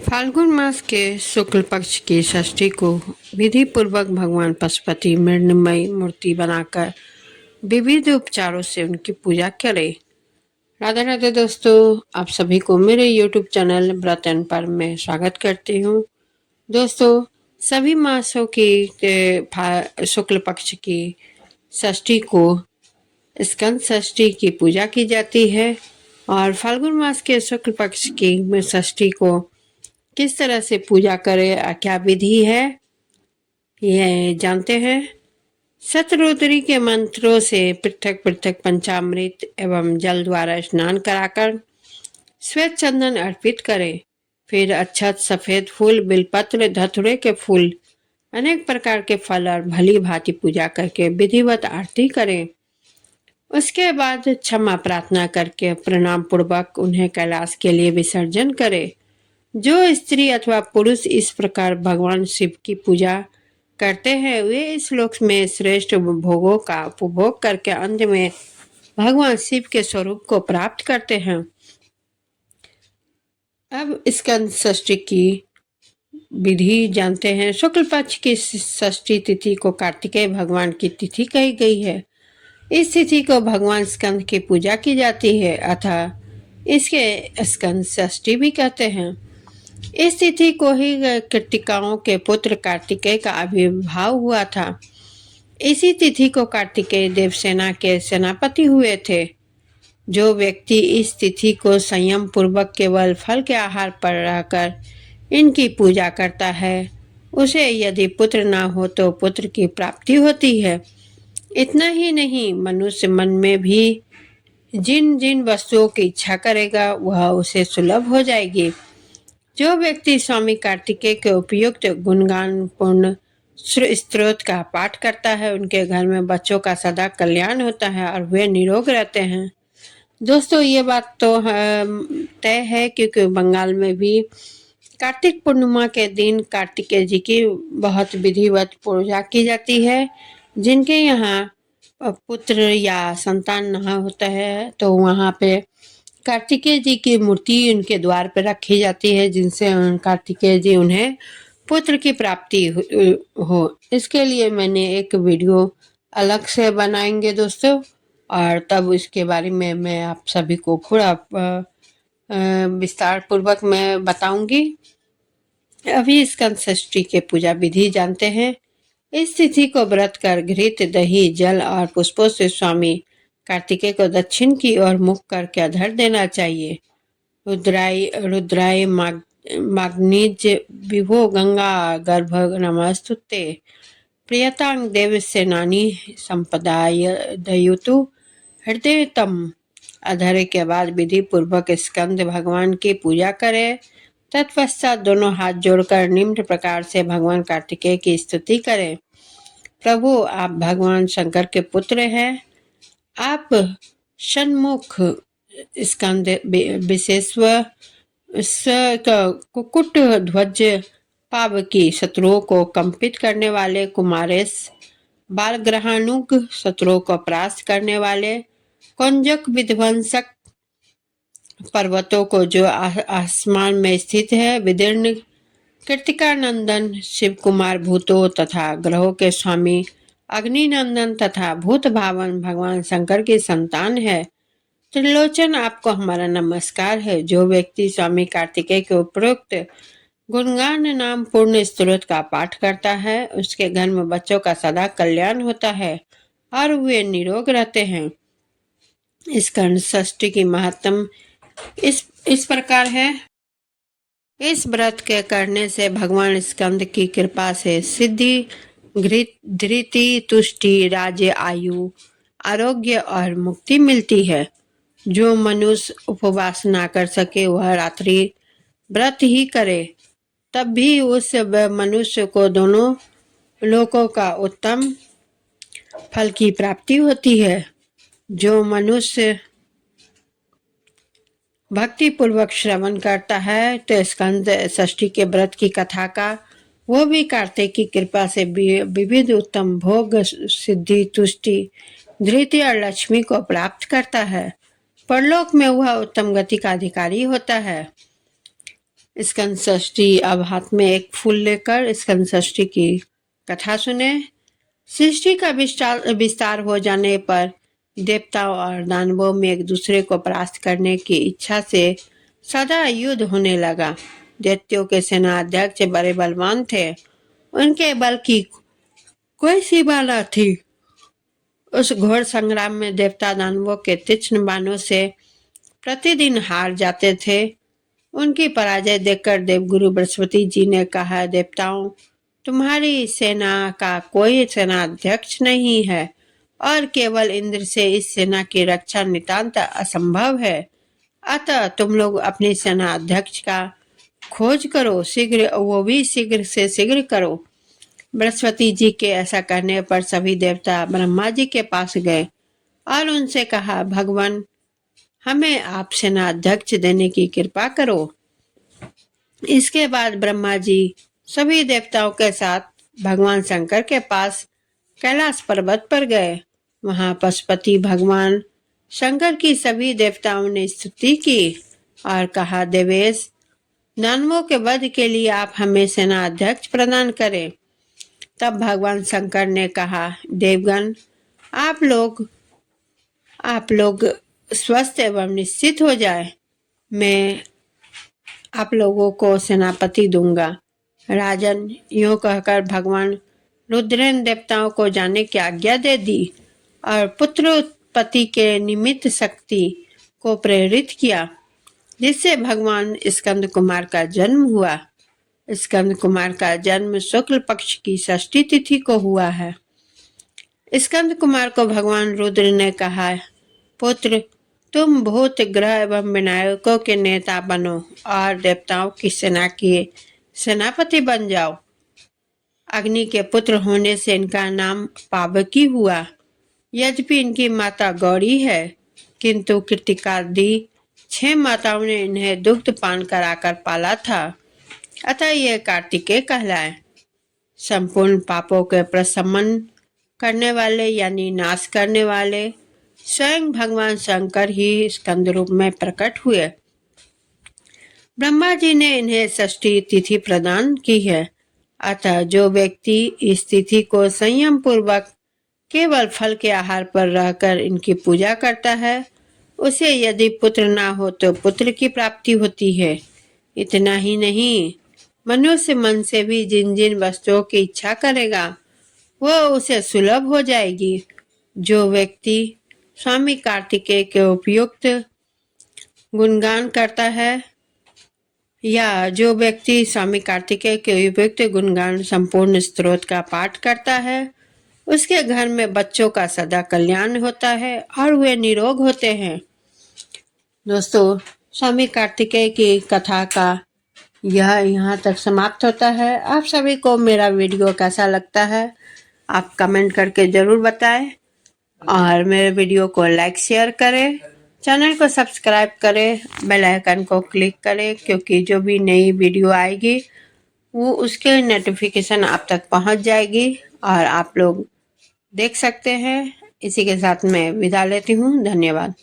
फाल्गुन मास के शुक्ल पक्ष की षष्ठी को विधि पूर्वक भगवान पशुपति मृण्मयी मूर्ति बनाकर विविध उपचारों से उनकी पूजा करें। राधे राधे दोस्तों, आप सभी को मेरे YouTube चैनल व्रत एंड पर्व में स्वागत करती हूँ। दोस्तों, सभी मासों की शुक्ल पक्ष की षष्ठी को स्कंद षष्ठी की पूजा की जाती है और फाल्गुन मास के शुक्ल पक्ष की षष्ठी को किस तरह से पूजा करें, क्या विधि है, ये जानते हैं। शतरुद्री के मंत्रों से पृथक पृथक पंचामृत एवं जल द्वारा स्नान कराकर श्वेत चंदन अर्पित करें। फिर अक्षत, सफेद फूल, बिलपत्र, धतूरे के फूल, अनेक प्रकार के फल और भली भांति पूजा करके विधिवत आरती करें। उसके बाद क्षमा प्रार्थना करके प्रणाम पूर्वक उन्हें कैलाश के लिए विसर्जन करें। जो स्त्री अथवा पुरुष इस प्रकार भगवान शिव की पूजा करते हैं वे इस लोक में श्रेष्ठ भोगों का उपभोग करके अंत में भगवान शिव के स्वरूप को प्राप्त करते हैं। अब स्कंद षष्ठी की विधि जानते हैं। शुक्ल पक्ष की षष्ठी तिथि को कार्तिकेय भगवान की तिथि कही गई है। इस तिथि को भगवान स्कंद की पूजा की जाती है, अतः इसके स्कंद षष्ठी भी कहते हैं। इस तिथि को ही कृतिकाओं के पुत्र कार्तिकेय का आविर्भाव हुआ था। इसी तिथि को कार्तिकेय देवसेना के सेनापति हुए थे। जो व्यक्ति इस तिथि को संयम पूर्वक केवल फल के आहार पर रहकर इनकी पूजा करता है उसे यदि पुत्र ना हो तो पुत्र की प्राप्ति होती है। इतना ही नहीं, मनुष्य मन में भी जिन जिन वस्तुओं की इच्छा करेगा वह उसे सुलभ हो जाएगी। जो व्यक्ति स्वामी कार्तिकेय के उपयुक्त गुणगान पूर्ण स्तोत्र का पाठ करता है उनके घर में बच्चों का सदा कल्याण होता है और वे निरोग रहते हैं। दोस्तों, ये बात तो तय है क्योंकि बंगाल में भी कार्तिक पूर्णिमा के दिन कार्तिकेय जी की बहुत विधिवत पूजा की जाती है। जिनके यहाँ पुत्र या संतान नहीं होता है तो वहाँ पे कार्तिकेय जी की मूर्ति उनके द्वार पर रखी जाती है, जिनसे कार्तिकेय जी उन्हें पुत्र की प्राप्ति हो। इसके लिए मैंने एक वीडियो अलग से बनाएंगे दोस्तों, और तब इसके बारे में मैं आप सभी को पूरा विस्तार पूर्वक मैं बताऊंगी। अभी स्कंद षष्ठी के पूजा विधि जानते हैं। इस तिथि को व्रत कर घृत, दही, जल और पुष्पों से स्वामी कार्तिकेय को दक्षिण की ओर मुख करके अधर देना चाहिए। रुद्राय माग्निज विभो गंगा गर्भ नमस्तुते प्रियतांग देव सेनानी संपदाय दयुतु हृदय तम। अधरे के बाद विधि पूर्वक स्कंद भगवान की पूजा करें। तत्पश्चात दोनों हाथ जोड़कर निम्न प्रकार से भगवान कार्तिकेय की स्तुति करें। प्रभु, आप भगवान शंकर के पुत्र हैं। आप षण्मुख स्कंद विशेषव कुकुट ध्वज पावकी शत्रुओं को कंपित करने वाले कुमारेश, बालग्रहाणुक शत्रुओं को परास्त करने वाले, कंजक विध्वंसक पर्वतों को जो आसमान में स्थित है विदीर्ण, कृतिका नंदन शिव कुमार भूतों तथा ग्रहों के स्वामी अग्नि नंदन तथा भूत भावन भगवान शंकर की संतान है। त्रिलोचन, आपको हमारा नमस्कार है। जो व्यक्ति स्वामी कार्तिकेय के उपरोक्त गुणगान नाम पूर्ण स्तोत्र का पाठ करता है उसके घर में बच्चों का सदा कल्याण होता है और वे निरोग रहते हैं। स्कंद षष्ठी की महत्तम इस प्रकार है। इस व्रत के करने से भगवान स्कंद की कृपा से सिद्धि, धृति, तुष्टि, राज्य, आयु, आरोग्य और मुक्ति मिलती है। जो मनुष्य उपवास ना कर सके वह रात्रि व्रत ही करे, तब भी उस मनुष्य को दोनों लोकों का उत्तम फल की प्राप्ति होती है। जो मनुष्य भक्ति पूर्वक श्रवण करता है तो स्कंद षष्ठी के व्रत की कथा का, वो भी कार्तिक की कृपा से विविध उत्तम भोग, सिद्धि, तुष्टि, धृति और लक्ष्मी को प्राप्त करता है। परलोक में वह उत्तम गति का अधिकारी होता है। स्कंद षष्ठी। अब हाथ में एक फूल लेकर स्कंद षष्ठी की कथा सुने। सृष्टि का विस्तार हो जाने पर देवताओं और दानवों में एक दूसरे को परास्त करने की इच्छा से सदा युद्ध होने लगा। दैत्यों के सेनाध्यक्ष बड़े बलवान थे, उनके बल की कोई सीमा न थी। उस घोर संग्राम में देवता दानवों के तीक्ष्ण बाणों से प्रतिदिन हार जाते थे। उनकी पराजय देखकर देवगुरु बृहस्पति जी ने कहा, देवताओं, तुम्हारी सेना का कोई सेनाध्यक्ष नहीं है और केवल इंद्र से इस सेना की रक्षा नितांत असंभव है। अतः तुम लोग अपनी सेनाध्यक्ष का खोज करो, शीघ्र, वो भी शीघ्र से शीघ्र करो। बृहस्पति जी के ऐसा कहने पर सभी देवता ब्रह्मा जी के पास गए और उनसे कहा, भगवान, हमें आप सेनाध्यक्ष देने की कृपा करो। इसके बाद ब्रह्मा जी सभी देवताओं के साथ भगवान शंकर के पास कैलाश पर्वत पर गए। वहां पशुपति भगवान शंकर की सभी देवताओं ने स्तुति की और कहा, देवेश, दानवों के वध के लिए आप हमें सेनाध्यक्ष प्रदान करें। तब भगवान शंकर ने कहा, देवगण, आप लोग स्वस्थ एवं निश्चित हो जाए, मैं आप लोगों को सेनापति दूंगा। राजन, यूं कहकर भगवान रुद्र ने देवताओं को जाने की आज्ञा दे दी और पुत्र उत्पत्ति के निमित्त शक्ति को प्रेरित किया, जिससे भगवान स्कंद कुमार का जन्म हुआ। स्कंद कुमार का जन्म शुक्ल पक्ष की षष्ठी तिथि को हुआ है। स्कंद कुमार को भगवान रुद्र ने कहा, पुत्र, तुम भूत ग्रह एवं विनायकों के नेता बनो और देवताओं की सेना के सेनापति बन जाओ। अग्नि के पुत्र होने से इनका नाम पावकी हुआ। यद्यपि इनकी माता गौरी है, किंतु कृतिकादि 6 माताओं ने इन्हें दुग्ध पान कराकर पाला था, अतः ये कार्तिकेय कहलाए। संपूर्ण पापों के प्रशमन करने वाले यानी नाश करने वाले स्वयं भगवान शंकर ही स्कंद रूप में प्रकट हुए। ब्रह्मा जी ने इन्हें षष्ठी तिथि प्रदान की है। अतः जो व्यक्ति इस तिथि को संयम पूर्वक केवल फल के आहार पर रहकर इनकी पूजा करता है, उसे यदि पुत्र ना हो तो पुत्र की प्राप्ति होती है। इतना ही नहीं, मनुष्य मन से भी जिन जिन वस्तुओं की इच्छा करेगा वह उसे सुलभ हो जाएगी। जो व्यक्ति स्वामी कार्तिकेय के उपयुक्त गुणगान करता है या जो व्यक्ति स्वामी कार्तिकेय के उपयुक्त गुणगान संपूर्ण स्तोत्र का पाठ करता है, उसके घर में बच्चों का सदा कल्याण होता है और वे निरोग होते हैं। दोस्तों, स्वामी कार्तिकेय की कथा का यह यहाँ तक समाप्त होता है। आप सभी को मेरा वीडियो कैसा लगता है आप कमेंट करके ज़रूर बताएं और मेरे वीडियो को लाइक शेयर करें, चैनल को सब्सक्राइब करें, बेल आइकन को क्लिक करें, क्योंकि जो भी नई वीडियो आएगी वो उसके नोटिफिकेशन आप तक पहुंच जाएगी और आप लोग देख सकते हैं। इसी के साथ मैं विदा लेती हूँ। धन्यवाद।